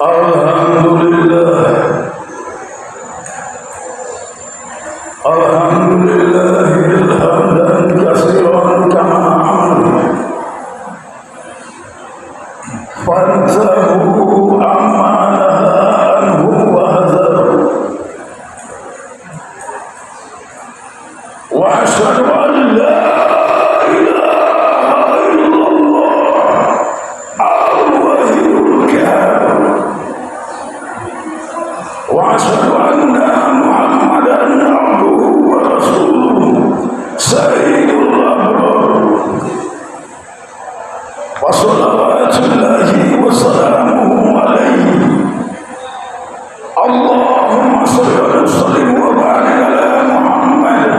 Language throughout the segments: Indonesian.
Alhamdulillah, Alhamdulillahil hamdan katsiran kama amanu fantahu amma nahaa anhu wa hadzaru wa asyhadu an la ilaha illallah al-wahidul qahhar wa asyhadu anna Muhammadan abduhu wa rasuluhu sayyidul abrar wa salawatullahi wa salamuhu alaihi Allahumma salli wa sallim wa barik ala Muhammad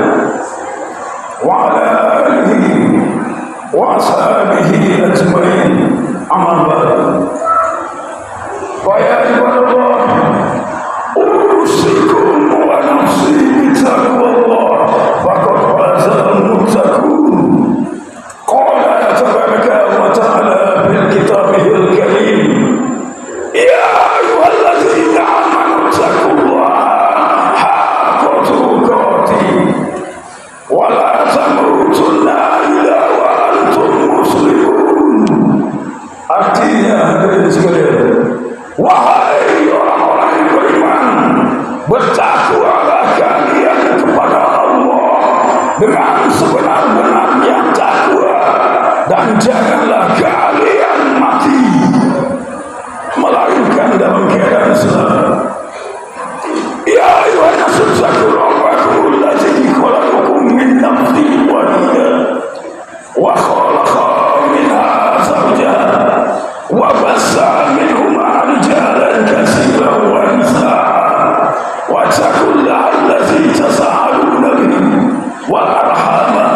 wa ala alihi wa ashabihi ajmain amma ba'd fa ya ibadallah usikum wa nafsi bitaqwallah faqad fazal muttaqun qala tabaraka wa ta'ala bil kitabihil karim ya ayyuhalladzina amanu taqullaha haqqa tuqatih wa la tamutunna illa wa antum muslimun. Artinya hadirin sekalian, wahai orang-orang yang beriman, bertakwalah kalian kepada Allah dengan sebenar-benarnya takwa, dan janganlah kalian mati melainkan dalam keadaan selamat. Ya ayyuhan nasu taqu rabbakum alladzi khalaqakum min nafsin wahidah wa khalaqa minha zawjaha wa bassa minhuma rijalan katsiran wa nisaa wa taqullaha allazi tasaaluna bihi wal arhama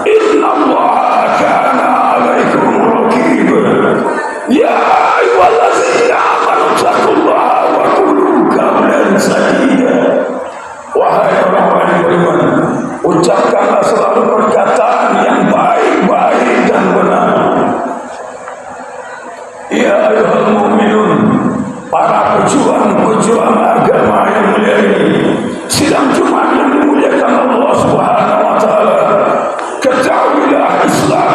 innallaha kana 'alaikum raqiba. Ya ayyuhallazina amanu taqullaha wa qulu qawlan sadida. Wahai orang-orang yang beriman, ucapkanlah selalu perkataan yang baik-baik dan benar. Ya ayyuhal mu'minun, para pejuang-pejuang agama yang mulia ini, sidang Jumat yang dimuliakan Allah Subhanahu wa taala, ketahuilah Islam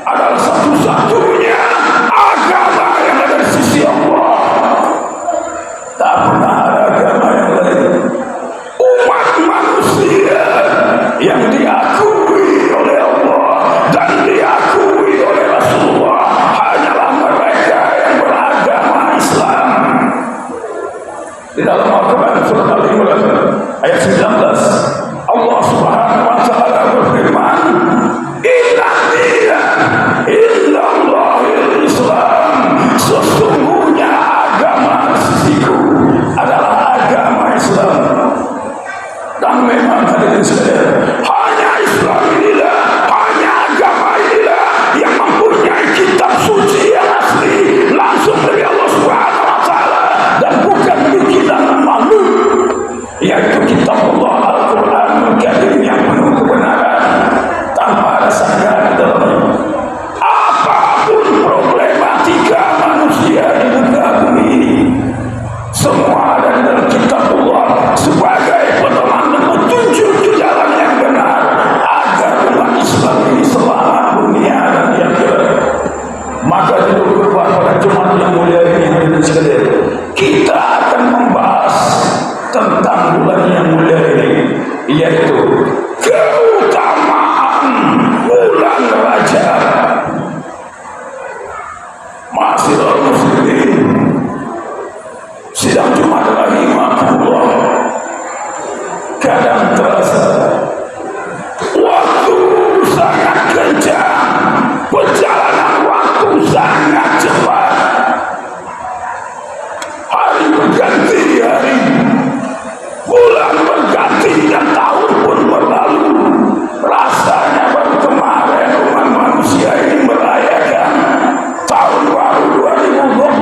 adalah satu-satunya agama yang ada di sisi Allah. Tak pernah ada agama yang lain. Umat manusia yang diakui oleh Allah dan diakui oleh Rasulullah hanyalah mereka yang beragama Islam. Di dalam Al-Quran surat Al-Imran ayat 19, Allah Subhanahu wa taala berfirman, "Inna dina illallahil Islam." Sesungguhnya agama di sisiku adalah agama Islam. Dan memang hadirin sekalian, hanya Islam inilah, hanya agama inilah yang mempunyai kitab suci yang asli langsung dari Allah Subhanahu wa taala dan bukan bikinan makhluk, yaitu kitab Allah Al-Qur'anul Karim yang penuh kebenaran tanpa ada sanggahan di dalamnya. Apapun problematika manusia di muka bumi ini, semua ada di dalam kitab Allah sebagai pedoman dan petunjuk ke jalan yang benar agar umat Islam ini selamat dunia dan di akhirat. Maka di kurban pada Jumat yang mulia ini hadirin sekalian, kita akan membahas tentang bulan yang mulia ini, yaitu keutamaan bulan Rajab. Ma'asyiral muslimin, sidang Jumat rahimahullah, kadang terasa waktu sangat kencang, perjalanan waktu sangat cepat. Hari berganti hari, bulan berganti, dan tahun pun berlalu. Rasanya baru kemarin umat manusia ini merayakan tahun baru 2020.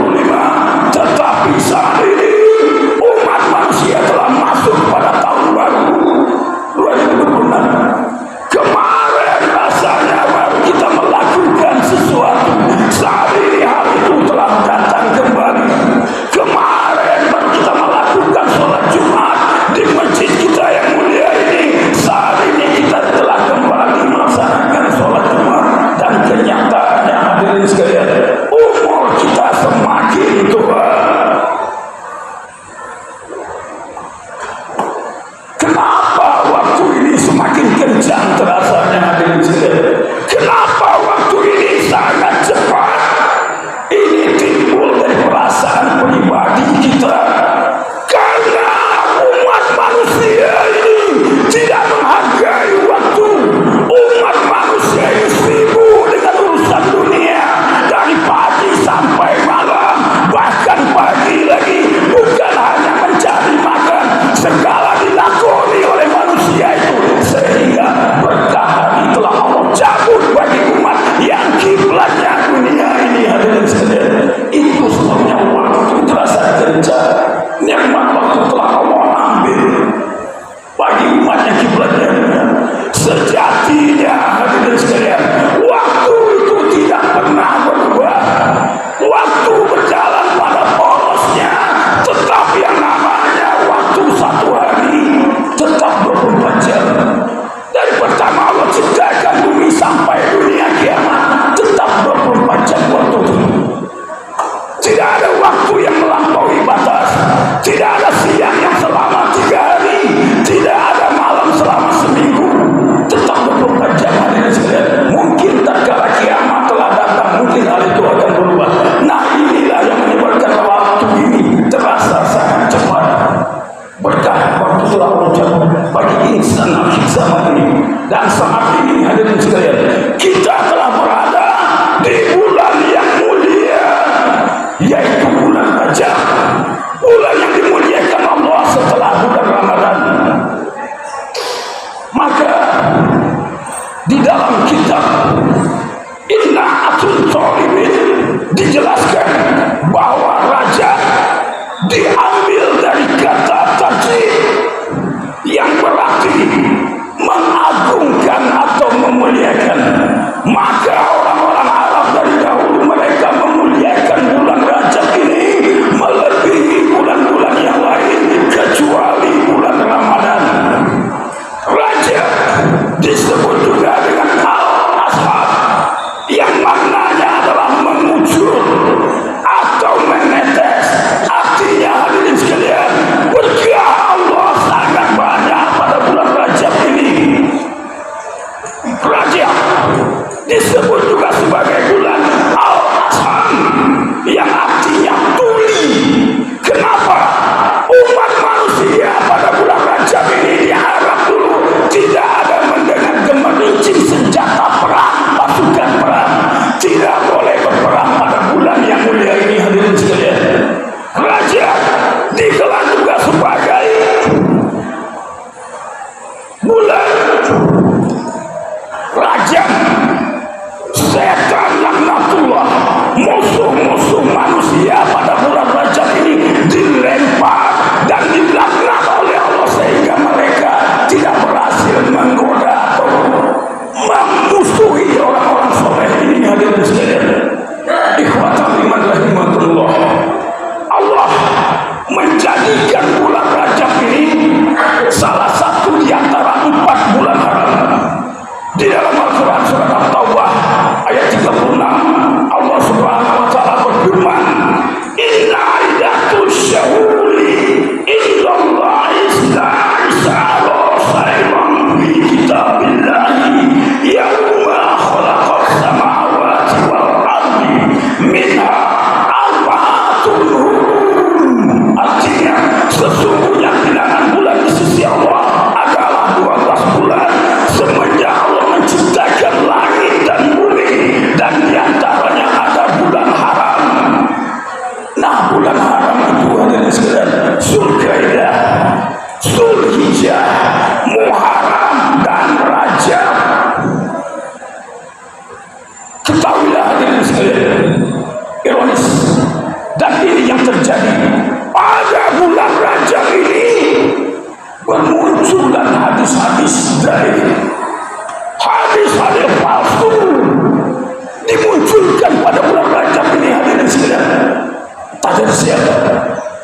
dari siapa?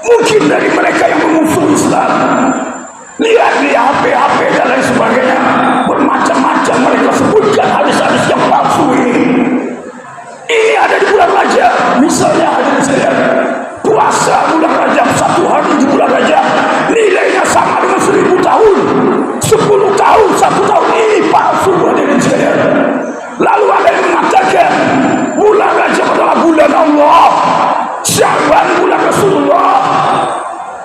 Mungkin dari mereka yang mengusung Islam. Lihat di HP dan lain sebagainya, bermacam-macam mereka sebutkan hadis-hadis yang palsu ini. Ini ada di bulan Rajab. Misalnya hadirin sekalian, puasa bulan Rajab 1 hari di bulan Rajab nilainya sama dengan 1000 tahun. 10 tahun, 1 tahun, ini palsu hadirin sekalian. Lalu ada yang mengatakan bulan Rajab adalah bulan Allah, Sya'ban bulan Rasulullah,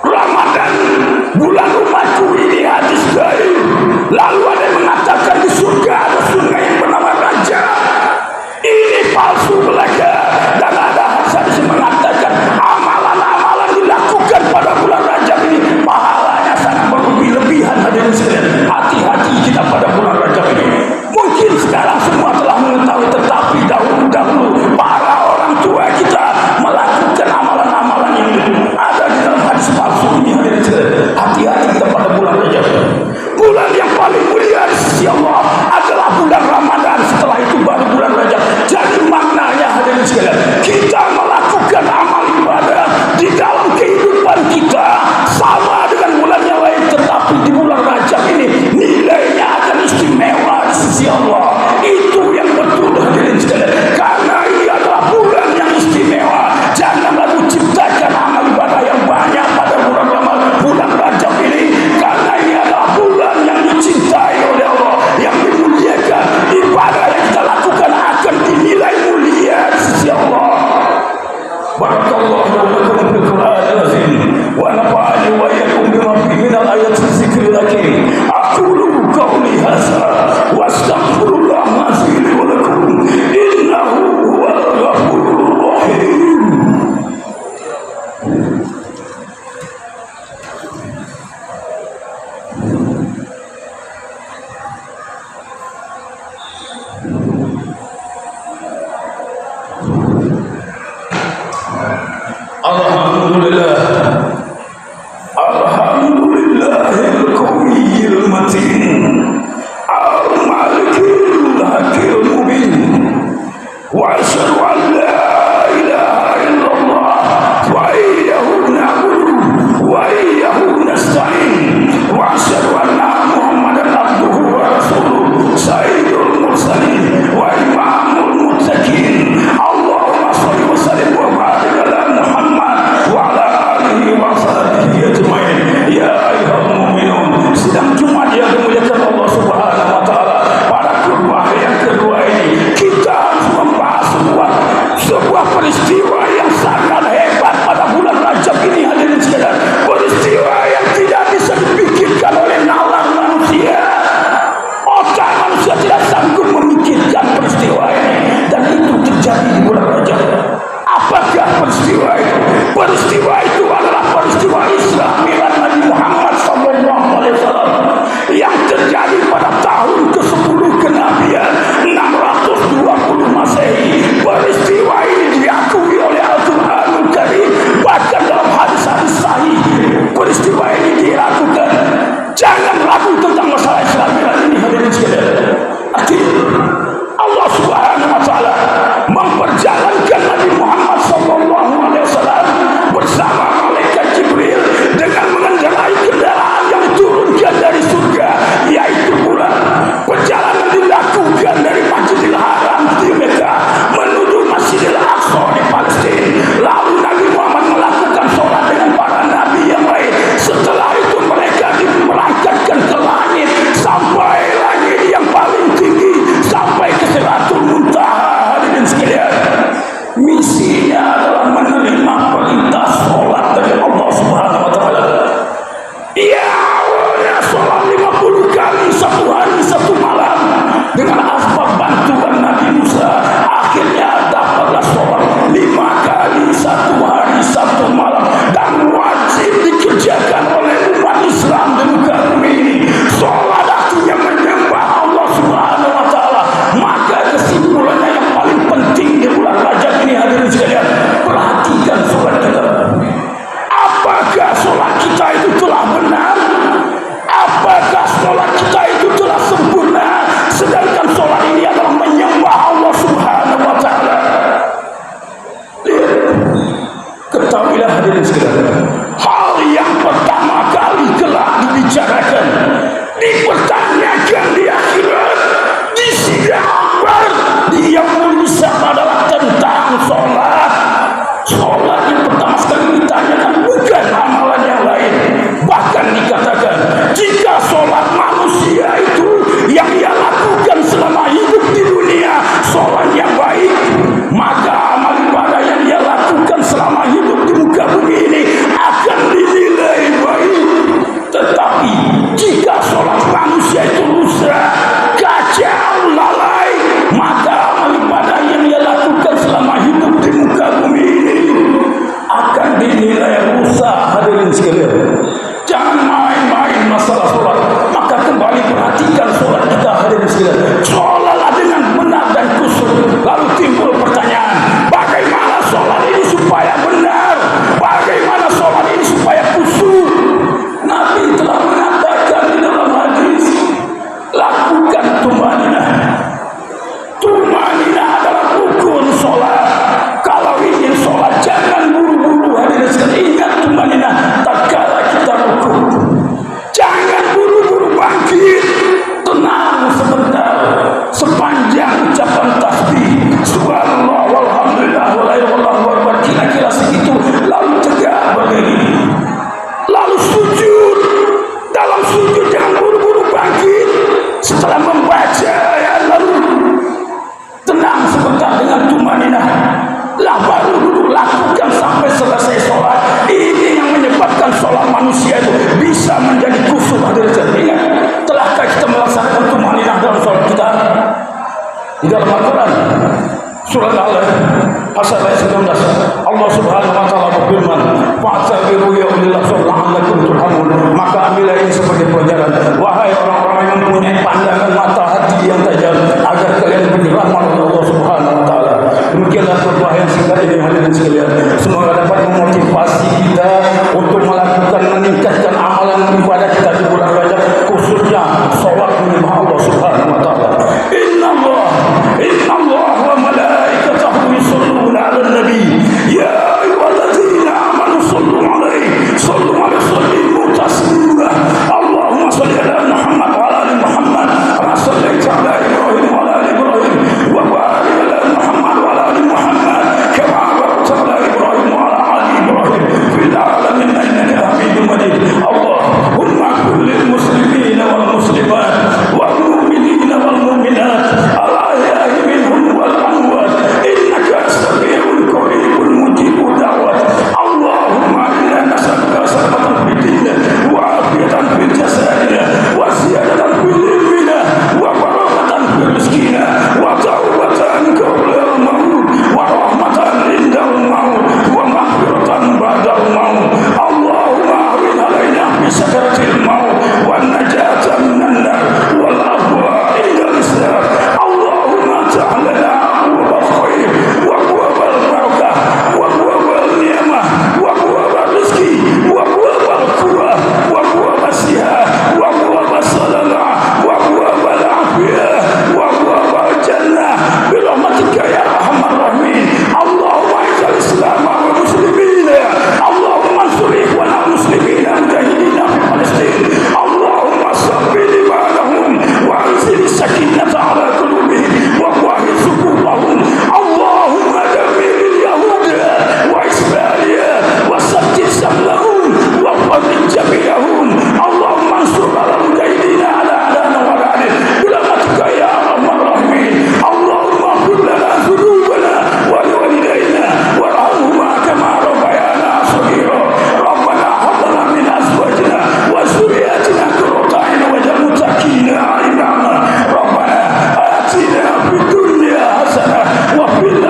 Ramadan bulan umatku, ini hadis gaib. Lalu ada yang mengatakan di surga ada sungai yang bernama Rajab, ini palsu belaka. Dan ada hadis yang mengatakan amalan-amalan dilakukan pada bulan Rajab ini pahalanya sangat berlebih-lebihan. Hadirin sekalian, hati-hati kita pada bulan Rajab ini. Mungkin sekarang semua telah mengetahui, tetapi dahulu para orang tua kita melakukan amalan-amalan yang ada di dalam hadis palsu ini. Hadirin sekalian, hati-hati kita pada bulan Rajab. Bulan yang paling mulia di sisi Allah adalah bulan Ramadan, setelah itu baru bulan Rajab. Jadi maknanya hadirin sekalian, kita melakukan amal ibadah di dalam kehidupan kita sama dengan bulan yang lain, tetapi di bulan Rajab ini nilainya akan istimewa di sisi Allah. Itu yang betul hadirin sekalian, karena ini adalah bulan yang istimewa. Jangan lalu ciptakan amal ibadah yang banyak pada bulan Rajab ini, karena ini adalah bulan yang dicintai oleh Allah, yang dimuliakan. Ibadah yang kita lakukan akan dinilai mulia di sisi Allah. Barakallahu lakum fil Qur'anil azim wa nafa'ani wa iyyakum bima fihi minal ayati dzikril hakim. Aqulu qawli hadza wa astaghfirullahal azim wa lakum innahu huwal ghafurur rahim. Alhamdulillah, alhamdulillahil qawiyyil matin, al-malikil hakil mubin, wa asyhadu an la ilaha illallah wa iyyahu na'budu wa iyyahu nasta'in, wa asyhadu anna Muhammadan abduhu wa rasuluh, sayyidul mursalin wa imamul muttaqin. Allahumma shalli wa sallim wa barik ala Muhammad wa ala alihi wa sahbihi ajmain. Ya ayyuhal mu'minun, sedang Jumat yang dimuliakan Allah Subhanahu wa taala, pada khutbah yang kedua ini kita harus membahas sebuah peristiwa yang sangat hebat pada bulan Rajab ini. Hadirin sekalian, peristiwa yang tidak bisa dipikirkan oleh nalar manusia. Otak manusia tidak sanggup memikirkan peristiwa ini, dan itu terjadi di bulan Rajab. Apakah peristiwa itu? Peristiwa itu adalah peristiwa Isra Mi'raj Nabi Muhammad SAW yang terjadi pada tahun ke-10 kenabian 620 Masehi. Peristiwa ini diakui oleh Al-Quranul Karim, bahkan dalam hadis-hadis sahih peristiwa ini dilakukan. Jangan ragu tentang masalah Isra Mi'raj ini hadirin sekalian. Artinya Allah Subhanahu wa taala memperjalankan Nabi Muhammad SAW bersama malaikat Jibril hadirin sekalian, hal yang pertama kali kelak dibicarakan, dipertanyakan di akhirat, di sidang akbar, di yaumul hisab adalah tentang sholat. Sholat yang pertama sekali ditanyakan, bukan amalan yang lain. Bahkan dikatakan, jika sholat manusia itu yang ia lakukan selama hidup di dunia sholat yang baik, maka amal ibadah yang ia lakukan selama hidup di muka bumi ini akan dinilai baik. Tetapi jika sholat manusia itu rusak, kacau, lalai, maka amal ibadah yang ia lakukan selama hidup di muka bumi ini akan dinilai rusak. Hadirin sekalian, jangan main-main masalah sholat. Maka kembali perhatikan sholat kita, hadirin sekalian. Sholatlah dengan benar dan khusyuk. Lalu timbul pertanyaan, bagaimana sholat ini supaya benar? Bagaimana sholat ini supaya khusyuk? Nabi telah mengatakan di dalam hadis, lakukan tumanina. Tumanina adalah rukun sholat. Kalau ingin sholat jangan buru-buru, hadirin sekalian. Ingat tumanina tatkala kita rukun. Jangan buru-buru bangkit, tenang sebentar. Sepanjang ucapan tasbih subhanallah walhamdulillah wala ilaha illallah wallahu akbar, kira-kira segitu, lalu tegak berdiri, lalu sujud. Dalam sujud jangan buru-buru bangkit. Setelah membaca ya, lalu tenang sebentar dengan tumanina, lah baru duduk, lakukan sampai selesai sholat. Ini yang menyebabkan sholat manusia itu bisa menjadi khusyuk. Hadirin sekalian, ingat, telahkah kita melaksanakan tumanina dalam sholat kita? Di dalam Al-Quran surah Al-Asr ayat 19, Allah Subhanahu wa taala berfirman, "Fa'tabiru ya ulil absar la'allakum turhamun." Maka ambillah ini sebagai pelajaran, wahai orang-orang yang mempunyai pandangan mata hati yang tajam, agar kalian diberi rahmat oleh Allah Subhanahu wa taala. Demikianlah khutbah yang singkat ini, hadirin sekalian. Semoga dapat memotivasi kita untuk melakukan, meningkatkan amalan ibadah kita di bulan Rajab, khususnya salat menyembah Allah Subhanahu wa taala. Inna Allah wa malaikatahu yusholluna 'alan nabi ya ayyuhalladzina amanu shallu 'alaihi wa sallimu taslima. Allahumma shalli 'ala Muhammad wa 'ala ali Muhammad kama shallaita 'ala Ibrahim wa 'ala ali Ibrahim wa barik 'ala Muhammad wa 'ala ali Muhammad kama barakta 'ala Ibrahim wa 'ala ali Ibrahim fil 'alamin innaka Hamidum Majid. Allahumma kulli muslimina wal muslimat wal mu'minina wal mu'minat al-ahya'i minhum wal amwat innaka sami'un qaribun mujibud da'wat. Allahumma inna nas'aluka salamatan fid din wa afiyatan fil jasad wa ziyadatan fil ilmina wa barakatan fil rizqina wa tawbatan qabla al-maut wa rahmatan indal maut wa maghfiratan ba'dal maut. Allahumma awin alaina bi sakaratil maut wa najatan minan nar wal afwa indal hisab. Allahumma ta'alana wa khair wa wal barakah wa wal ni'mah wa wal rizqi wa wal quwwah wa wal sihah wa wal salamah wa wal afiyah wa wal jannah bi rahmatika ya arhamar rahimin. Allahumma izzil islam wal muslimin. Allahumma ansur ikhwana muslimin mujahidin fi Palestin. Allahumma sabbir limanahum wa anzil sakinata ala qulubihim wa qahhir sufufahum. Allahumma dammir al-yahuda wa isbaliya wa saddid samlahum wa qadid jami'ahum. Allahumma ansur al-mujahidin ala adana wa adil bi rahmatika ya arhamar rahimin. Allahumma ighfir lana dhunubana wa liwalidayna warhamhuma kama rabbayana shaghira. Rabbana hab lana min azwajina wa dhurriyyatina qurrata a'yun waj'alna muttaqina imama. Rabbana atina fid dunya hasanah wa fil